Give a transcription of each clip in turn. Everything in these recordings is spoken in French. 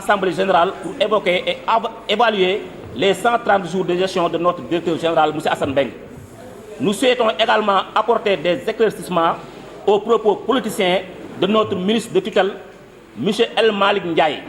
assemblée générale pour évoquer et évaluer les 130 jours de gestion de notre directeur général, M. Assane Mbeng. Nous souhaitons également apporter des éclaircissements aux propos politiciens de notre ministre de tutelle, M. El Malik Ndiaye,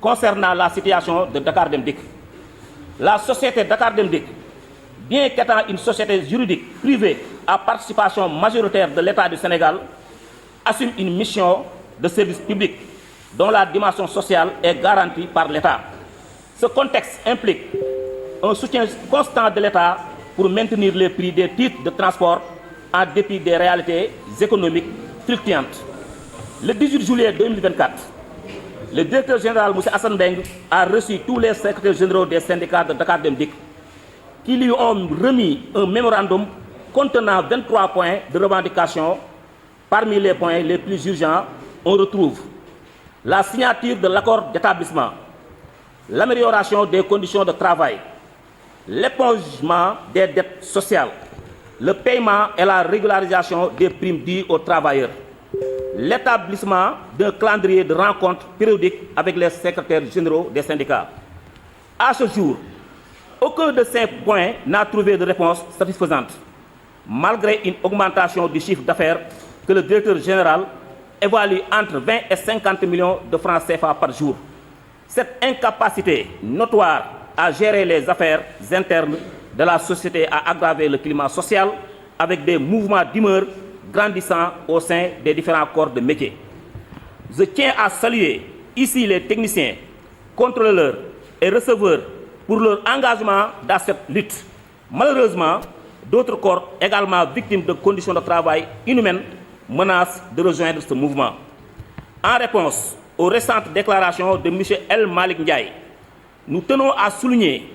concernant la situation de Dakar Dem Dikk. La société Dakar Dem Dikk, bien qu'étant une société juridique privée à participation majoritaire de l'État du Sénégal, assume une mission de service public dont la dimension sociale est garantie par l'État. Ce contexte implique un soutien constant de l'État pour maintenir les prix des titres de transport en dépit des réalités économiques fluctuantes. Le 18 juillet 2024, le directeur général M. Assane Mbeng a reçu tous les secrétaires généraux des syndicats de Dakar Dem Dikk qui lui ont remis un mémorandum contenant 23 points de revendication. Parmi les points les plus urgents, on retrouve la signature de l'accord d'établissement, l'amélioration des conditions de travail, l'épongement des dettes sociales, le paiement et la régularisation des primes dues aux travailleurs, l'établissement d'un calendrier de rencontres périodiques avec les secrétaires généraux des syndicats. À ce jour, aucun de ces points n'a trouvé de réponse satisfaisante, malgré une augmentation du chiffre d'affaires que le directeur général évalue entre 20 et 50 millions de francs CFA par jour. Cette incapacité notoire à gérer les affaires internes de la société a aggravé le climat social avec des mouvements d'humeur grandissants au sein des différents corps de métier. Je tiens à saluer ici les techniciens, contrôleurs et receveurs pour leur engagement dans cette lutte. Malheureusement, d'autres corps également victimes de conditions de travail inhumaines menacent de rejoindre ce mouvement. En réponse aux récentes déclarations de M. El Malik Ndiaye, nous tenons à souligner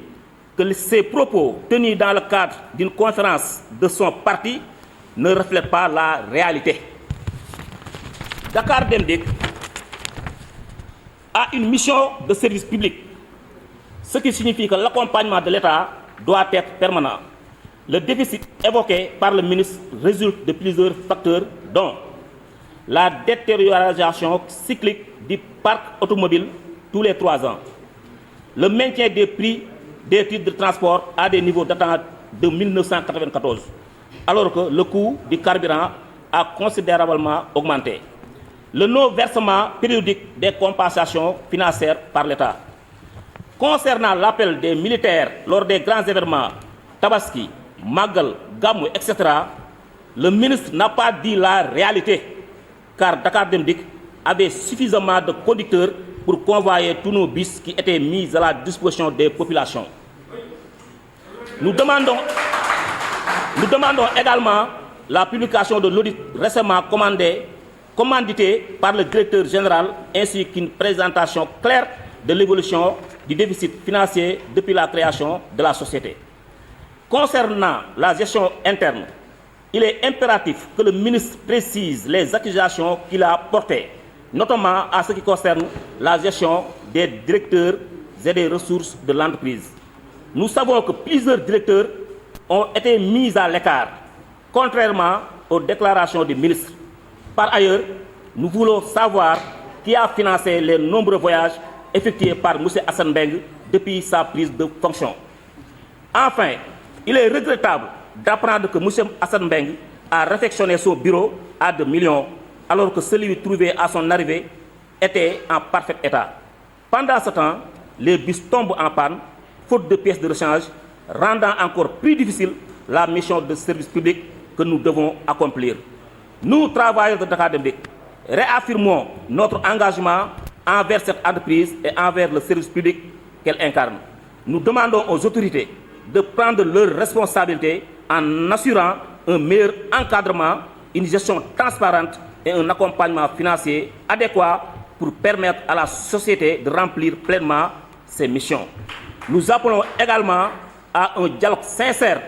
que ces propos tenus dans le cadre d'une conférence de son parti ne reflètent pas la réalité. Dakar Dem Dikk a une mission de service public, ce qui signifie que l'accompagnement de l'État doit être permanent. Le déficit évoqué par le ministre résulte de plusieurs facteurs, dont la détérioration cyclique du parc automobile tous les 3 ans, le maintien des prix des titres de transport à des niveaux datant de 1994, alors que le coût du carburant a considérablement augmenté, le non-versement périodique des compensations financières par l'État. Concernant l'appel des militaires lors des grands événements, Tabaski, Magal, Gamou, etc., le ministre n'a pas dit la réalité, car Dakar Dem Dikk avait suffisamment de conducteurs pour convoyer tous nos bus qui étaient mis à la disposition des populations. Nous demandons également la publication de l'audit récemment commandité par le directeur général, ainsi qu'une présentation claire de l'évolution du déficit financier depuis la création de la société. Concernant la gestion interne, il est impératif que le ministre précise les accusations qu'il a portées, notamment en ce qui concerne la gestion des directeurs et des ressources de l'entreprise. Nous savons que plusieurs directeurs ont été mis à l'écart, contrairement aux déclarations du ministre. Par ailleurs, nous voulons savoir qui a financé les nombreux voyages effectués par M. Assane Mbeng depuis sa prise de fonction. Enfin, il est regrettable d'apprendre que M. Assane Mbeng a réfectionné son bureau à 2 millions, alors que celui trouvé à son arrivée était en parfait état. Pendant ce temps, les bus tombent en panne, faute de pièces de rechange, rendant encore plus difficile la mission de service public que nous devons accomplir. Nous, travailleurs de Dakar Dem Dikk, réaffirmons notre engagement envers cette entreprise et envers le service public qu'elle incarne. Nous demandons aux autorités de prendre leurs responsabilités en assurant un meilleur encadrement, une gestion transparente et un accompagnement financier adéquat pour permettre à la société de remplir pleinement ses missions. Nous appelons également à un dialogue sincère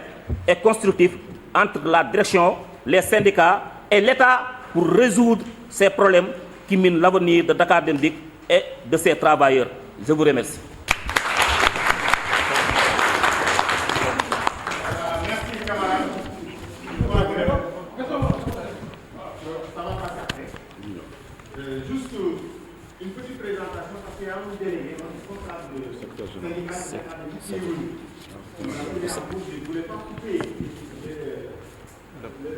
et constructif entre la direction, les syndicats et l'État pour résoudre ces problèmes qui minent l'avenir de Dakar Dem Dikk et de ses travailleurs. Je vous remercie. Merci camarades. Ça va pas tarder. Juste une petite présentation parce qu'il y a un délégué. vous ne voulez pas couper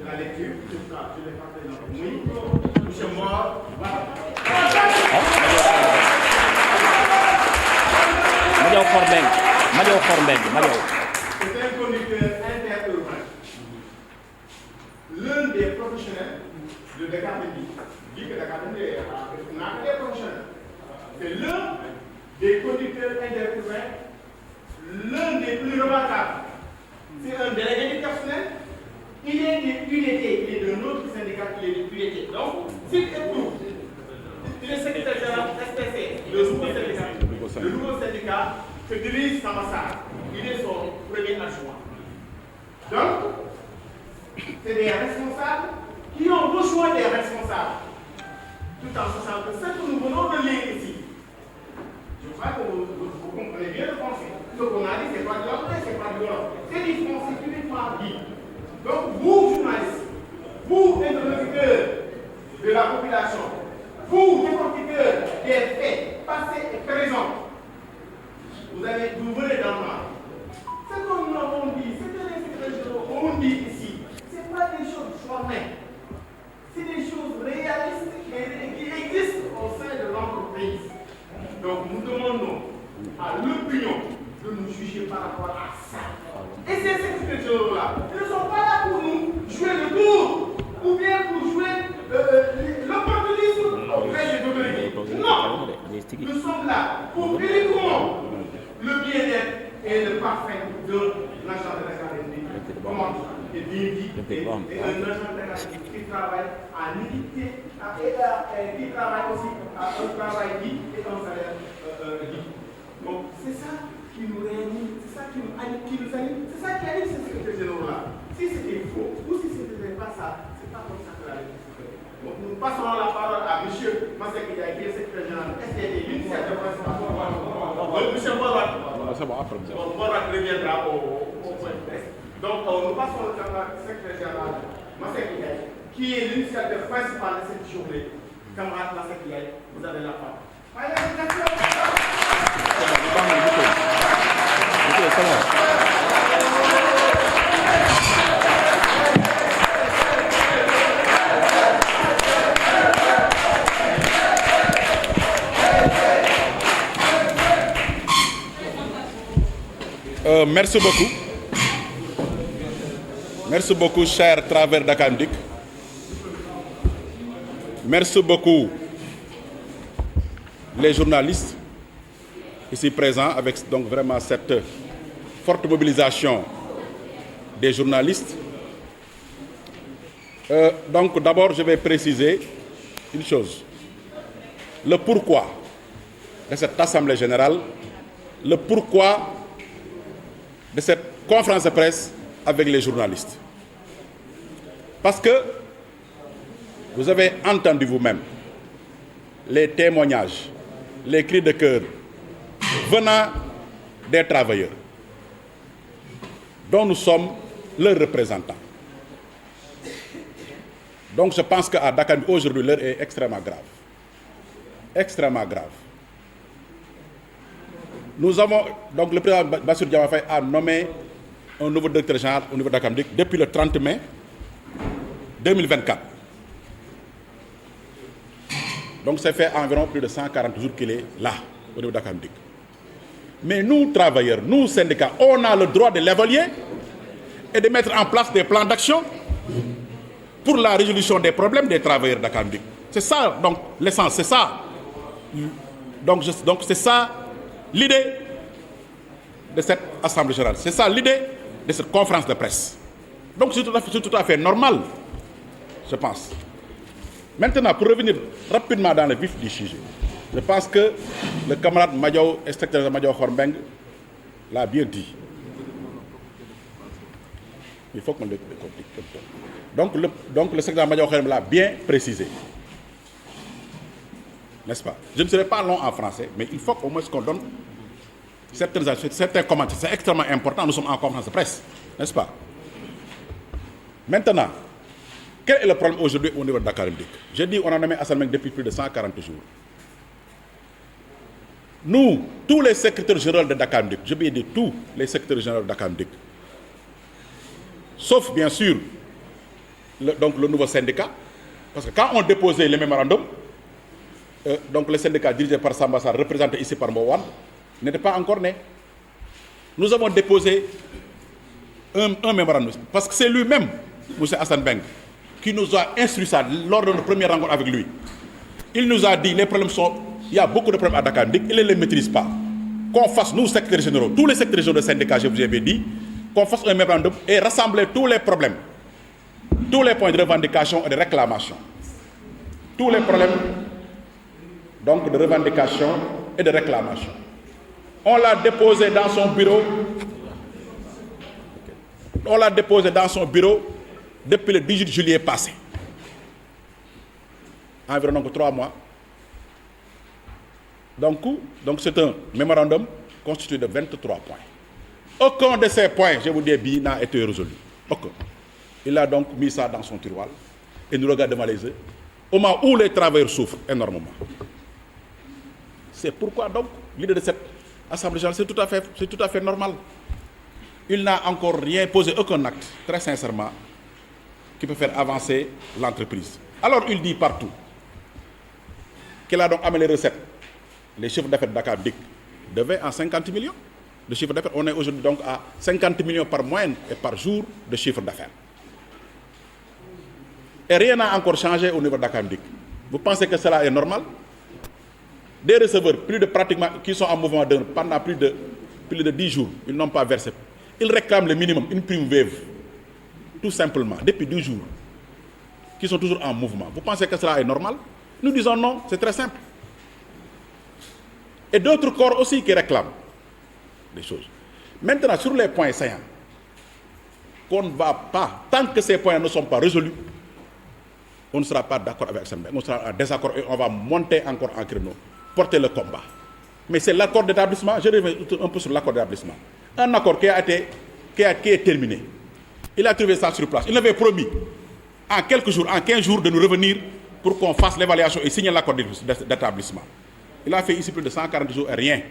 la lecture, je l'ai fait dans le oui. Monsieur Mor, voilà. C'est un conducteur interurbain. L'un des professionnels de Dakar dit que Dakar n'a que des professionnels. C'est l'un des conducteurs interurbains, l'un des plus remarquables. C'est un délégué du personnel. Il est de UDT, il est de notre syndicat, il est de UDT. Donc, s'il éprouve, il est secrétaire général SPC, le nouveau syndicat que dirige Samassar. Il est son premier adjoint. Donc, c'est des responsables qui ont rejoint des responsables, tout en sachant que ce que nous venons de lire ici, je crois que vous comprenez bien le français. Ce qu'on a dit, ce n'est pas de l'anglais, ce n'est pas de l'Europe. C'est du français uniquement dit. Donc, vous, journalistes, vous, interlocuteurs de la population, vous, décortiqueurs des faits passés et présents, vous venez d'entendre. Ce que nous avons dit, ce que les secrétaires généraux ont dit ici, ce n'est pas des choses formelles. C'est des choses réalistes qui existent au sein de l'entreprise. Donc, nous demandons à l'opinion de nous juger par rapport à ça. Et ces secrétaires généraux-là, ils ne sont pas là pour nous jouer le tour ou bien pour jouer l'opportunisme auprès des autorités. Non! Nous sommes là pour uniquement le bien-être et le parfait de l'agent de l'académie. Comment et bien dit, et un agent de l'académie qui travaille à l'unité, qui travaille aussi à un travail dit et un salaire dit. Donc, c'est ça qui nous réunit, c'est ça qui nous anime, c'est ça qui anime ces secrétaires généraux-là. Si c'était faux ou si ce n'était pas ça, c'est pas comme ça que la réunion se fait. Donc, nous passerons la parole à M. Masek Ndiaye, qui est secrétaire général de STD, l'initiative principale. M. Morat reviendra au point de presse. Donc, nous passons au secrétaire général Masek Ndiaye, qui est l'initiative principale de cette journée. Camarade Masek Ndiaye, vous avez la parole. Merci beaucoup. Merci beaucoup, cher Travers d'Akandik. Merci beaucoup, les journalistes ici présents, avec donc vraiment cette forte mobilisation des journalistes. Donc d'abord, je vais préciser une chose. Le pourquoi de cette Assemblée générale, le pourquoi de cette conférence de presse avec les journalistes. Parce que vous avez entendu vous-même les témoignages, les cris de cœur venant des travailleurs dont nous sommes leurs représentants. Donc je pense qu'à Dakar, aujourd'hui, l'heure est extrêmement grave. Extrêmement grave. Nous avons, donc le président Bassirou Diomaye Faye a nommé un nouveau directeur général au niveau de Dakar depuis le 30 mai 2024. Donc ça fait environ plus de 140 jours qu'il est là, au niveau de Dakar. Mais nous, travailleurs, nous, syndicats, on a le droit de l'évaluer et de mettre en place des plans d'action pour la résolution des problèmes des travailleurs de Dakar. C'est ça, donc, l'essence, c'est ça. Donc c'est ça l'idée de cette Assemblée générale. C'est ça l'idée de cette conférence de presse. Donc c'est tout à fait normal, je pense. Maintenant, pour revenir rapidement dans le vif du sujet, je pense que le camarade Madiaw, inspecteur Madiaw Khorbeng, l'a bien dit. Il faut qu'on le complique. Donc le secrétaire Madiaw Khorbeng l'a bien précisé. N'est-ce pas? Je ne serai pas long en français, mais il faut qu'au moins qu'on donne certains commentaires. C'est extrêmement important, nous sommes en conférence de presse, n'est-ce pas? Maintenant, quel est le problème aujourd'hui au niveau de Dakar? J'ai dit qu'on a nommé Assane Mbengue depuis plus de 140 jours. nous, tous les secrétaires généraux de Dakar Dem Dikk, je vais dire tous les secrétaires généraux de Dakar Dem Dikk, sauf bien sûr le nouveau syndicat, parce que quand on déposait les mémorandums, donc le syndicat dirigé par Samba Sarr, représenté ici par Mbowan, n'était pas encore né. Nous avons déposé un mémorandum, parce que c'est lui-même, M. Hassan Beng, qui nous a instruit ça lors de notre première rencontre avec lui. Il nous a dit les problèmes sont, il y a beaucoup de problèmes à Dakar Dem Dikk, il ne les maîtrise pas. Qu'on fasse, nous, secrétaires généraux, tous les secrétaires généraux de syndicats, je vous avais dit, qu'on fasse un mémorandum et rassembler tous les problèmes, tous les points de revendication et de réclamation. Tous les problèmes, donc, de revendication et de réclamation. On l'a déposé dans son bureau. On l'a déposé dans son bureau depuis le 18 juillet passé. Environ 3 mois. Donc c'est un mémorandum constitué de 23 points. Aucun de ces points, je vous dis bien, n'a été résolu. Aucun. Il a donc mis ça dans son tiroir et nous regarde devant les yeux, au moment où les travailleurs souffrent énormément. C'est pourquoi donc l'idée de cette Assemblée générale, c'est tout à fait normal. Il n'a encore rien posé, aucun acte, très sincèrement, qui peut faire avancer l'entreprise. Alors il dit partout qu'il a donc amené les recettes. Les chiffres d'affaires de Dakar Dem Dikk devaient en 50 millions de chiffre d'affaires. On est aujourd'hui donc à 50 millions par mois et par jour de chiffre d'affaires. Et rien n'a encore changé au niveau de Dakar Dem Dikk. Vous pensez que cela est normal? Des receveurs, qui sont en mouvement pendant plus de 10 jours, ils n'ont pas versé. Ils réclament le minimum, une prime veuve, tout simplement, depuis 12 jours, qui sont toujours en mouvement. Vous pensez que cela est normal? Nous disons non, c'est très simple. Et d'autres corps aussi qui réclament des choses. Maintenant, sur les points saillants, qu'on ne va pas, tant que ces points ne sont pas résolus, on ne sera pas d'accord avec Hassan Beng, on sera en désaccord et on va monter encore en créneau, porter le combat. Mais c'est l'accord d'établissement, je reviens un peu sur l'accord d'établissement. Un accord qui est terminé. Il a trouvé ça sur place. Il avait promis en quelques jours, en 15 jours, de nous revenir pour qu'on fasse l'évaluation et signer l'accord d'établissement. Il a fait ici plus de 140 jours et rien.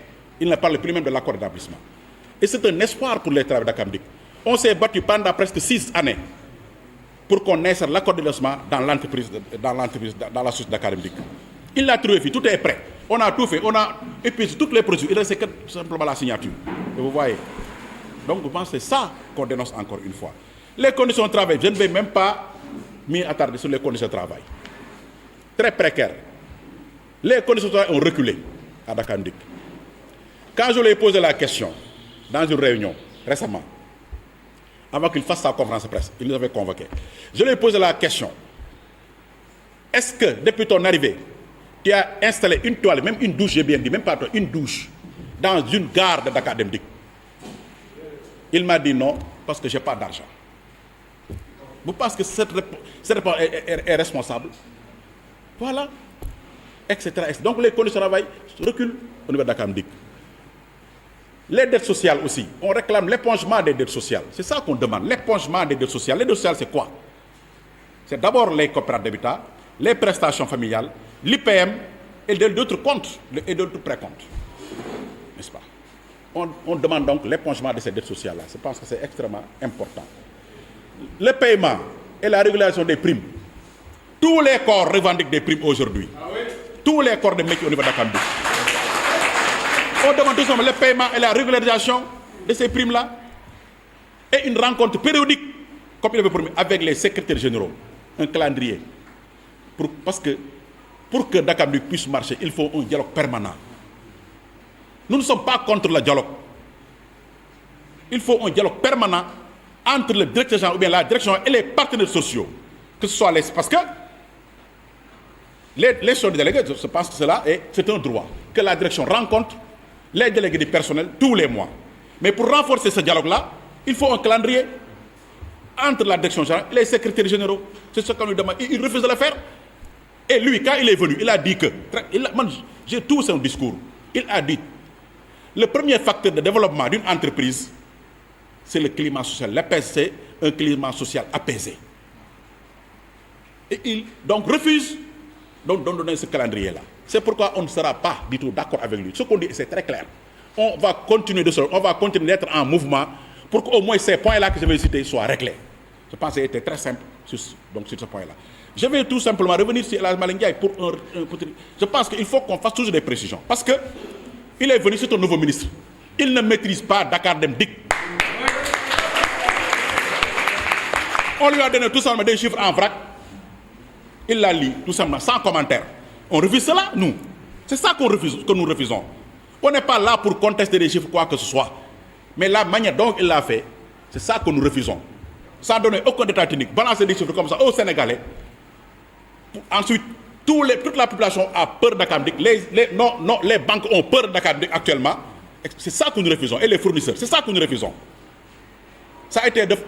Il ne parle plus même de l'accord d'établissement. Et c'est un espoir pour les travailleurs de Dakar Dem Dikk. On s'est battu pendant presque 6 années pour qu'on insère l'accord d'établissement dans l'entreprise, dans la société Dakar Dem Dikk. Il l'a trouvé, tout est prêt. On a tout fait, on a épuisé toutes les procédures. Il reste simplement la signature. Et vous voyez. Donc, je pense que c'est ça qu'on dénonce encore une fois. Les conditions de travail, je ne vais même pas m'y attarder sur les conditions de travail. Très précaires. Les conditions de travail ont reculé à Dakar Dem Dikk. Quand je lui ai posé la question dans une réunion récemment, avant qu'il fasse sa conférence de presse, il nous avait convoqués. Je lui ai posé la question. Est-ce que depuis ton arrivée, tu as installé une toilette, même une douche, j'ai bien dit, même pas toi, une douche, dans une gare de Dakar Dem Dikk? Il m'a dit non, parce que je n'ai pas d'argent. Vous pensez que cette réponse est responsable? Voilà. Etc. Donc les conditions de travail reculent au niveau de Dakar Dem Dikk. Les dettes sociales aussi. On réclame l'épongement des dettes sociales. C'est ça qu'on demande, l'épongement des dettes sociales. Les dettes sociales, c'est quoi? C'est d'abord les coopératives d'habitat, les prestations familiales, l'IPM et d'autres comptes, et d'autres précomptes. N'est-ce pas? On demande donc l'épongement de ces dettes sociales-là. Je pense que c'est extrêmement important. Le paiement et la régulation des primes. Tous les corps revendiquent des primes aujourd'hui. Ah oui? Tous les corps de métier au niveau de Dakar Dem Dikk. On demande tout simplement le paiement et la régularisation de ces primes-là et une rencontre périodique, comme il avait promis, avec les secrétaires généraux, un calendrier. Parce que pour que Dakar Dem Dikk puisse marcher, il faut un dialogue permanent. Nous ne sommes pas contre le dialogue. Il faut un dialogue permanent entre le directeur général ou bien la direction et les partenaires sociaux. Que ce soit parce que les chefs de délégués, je pense que c'est un droit que la direction rencontre les délégués du personnel tous les mois. Mais pour renforcer ce dialogue-là, il faut un calendrier entre la direction générale et les secrétaires généraux. C'est ce qu'on lui demande. Il refuse de le faire. Et lui, quand il est venu, il a dit que... J'ai tout son discours. Il a dit, le premier facteur de développement d'une entreprise, c'est le climat social. L'apaisé, un climat social apaisé. Et il donc refuse donc, de donner ce calendrier-là. C'est pourquoi on ne sera pas du tout d'accord avec lui. Ce qu'on dit, c'est très clair. On va continuer d'être en mouvement pour qu'au moins ces points-là que je vais citer soient réglés. Je pense que c'était très simple sur ce point-là. Je vais tout simplement revenir sur El Hadj Malick Ndiaye pour je pense qu'il faut qu'on fasse toujours des précisions. Parce qu'il est venu, c'est un nouveau ministre. Il ne maîtrise pas Dakar Dem Dikk. On lui a donné tout simplement des chiffres en vrac. Il l'a lu tout simplement, sans commentaire. On refuse cela, nous. C'est ça que nous refusons. On n'est pas là pour contester des chiffres, quoi que ce soit. Mais la manière dont il l'a fait, c'est ça que nous refusons. Sans donner aucun détail technique, balancer des chiffres comme ça aux Sénégalais. Ensuite, toute la population a peur de Dakar Dem Dikk. Les banques ont peur de Dakar Dem Dikk actuellement. C'est ça que nous refusons. Et les fournisseurs, c'est ça que nous refusons.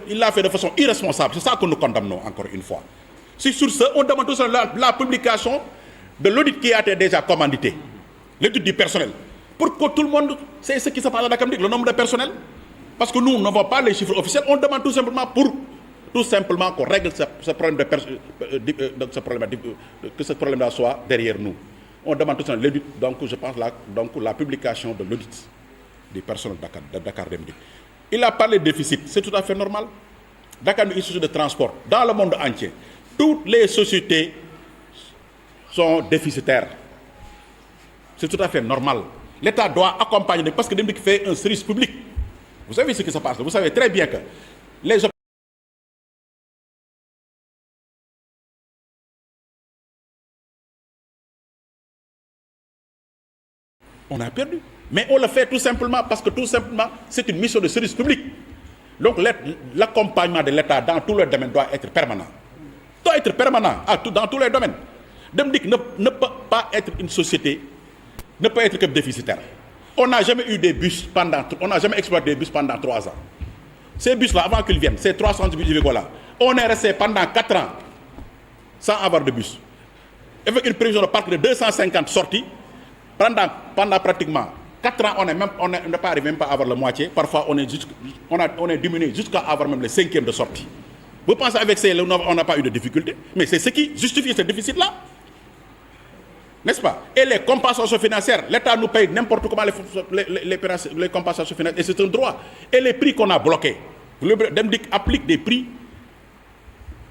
Il l'a fait de façon irresponsable. C'est ça que nous condamnons encore une fois. Sur ce, on demande tout ça la publication de l'audit qui a été déjà commandité. L'étude du personnel. Pour que tout le monde sait ce qui se passe à Dakar Dem Dikk, le nombre de personnel. Parce que nous n'avons pas les chiffres officiels. On demande tout simplement qu'on règle ce problème que ce problème-là soit derrière nous. On demande tout simplement l'audit, donc je pense la publication de l'audit du personnel de Dakar Dem Dikk. Il a parlé de déficit, c'est tout à fait normal. Dakar Dem Dikk est une société de transport. Dans le monde entier, toutes les sociétés sont déficitaires. C'est tout à fait normal. L'État doit accompagner, parce que Dem Dikk fait un service public. Vous savez ce qui se passe là. Vous savez très bien que les on a perdu. Mais on le fait tout simplement parce que tout simplement, c'est une mission de service public. Donc l'accompagnement de l'État dans tous les domaines doit être permanent. Doit être permanent dans tous les domaines. Dem Dikk ne peut pas être une société, ne peut être que déficitaire. On n'a jamais eu des bus on n'a jamais exploité des bus pendant 3 ans. Ces bus-là, avant qu'ils viennent, ces 300 bus là, on est resté pendant 4 ans sans avoir de bus. Avec une prévision de parc de 250 sorties, pendant pratiquement 4 ans, on n'est pas arrivé même pas à avoir la moitié. Parfois, on est diminué jusqu'à avoir même le 5e de sortie. Vous pensez avec ça, on n'a pas eu de difficulté, mais c'est ce qui justifie ce déficit-là. N'est-ce pas? Et les compensations financières, l'État nous paye n'importe comment les compensations financières, et c'est un droit. Et les prix qu'on a bloqués, Dem Dikk applique des prix,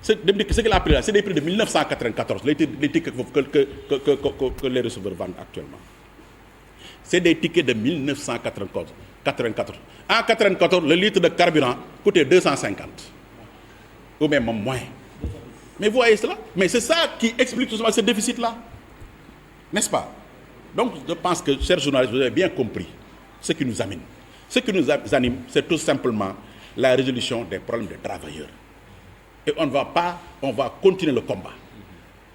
ce qu'il a appris là, c'est des prix de 1994, les tickets que les receveurs vendent actuellement. C'est des tickets de 1994. En 1994, le litre de carburant coûtait 250. Ou même moins. Mais vous voyez cela? Mais c'est ça qui explique tout simplement ce déficit-là. N'est-ce pas? Donc je pense que, chers journalistes, vous avez bien compris ce qui nous amène. Ce qui nous anime, c'est tout simplement la résolution des problèmes des travailleurs. Et on va continuer le combat.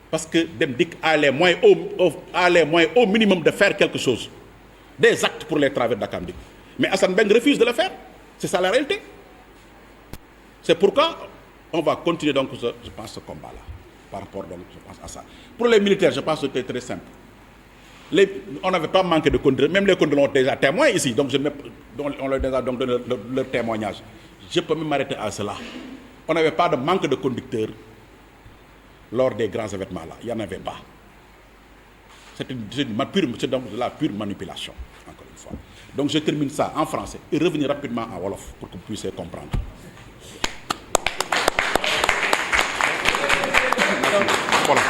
Parce que Dem Dikk a les moyens au minimum de faire quelque chose. Des actes pour les travailleurs de Dakar Dem Dikk. Mais Assane Mbeng refuse de le faire. C'est ça la réalité. C'est pourquoi on va continuer donc, je pense, ce combat-là. Par rapport donc, je pense, à ça. Pour les militaires, je pense que c'était très simple. On n'avait pas manqué de conducteurs. Même les conducteurs ont déjà témoin ici. Donc on leur a déjà donc donné leur témoignage. Je peux même m'arrêter à cela. On n'avait pas de manque de conducteurs lors des grands événements-là. Il n'y en avait pas. C'est donc de la pure manipulation, encore une fois. Donc je termine ça en français et revenir rapidement en Wolof pour que vous puissiez comprendre. Voilà.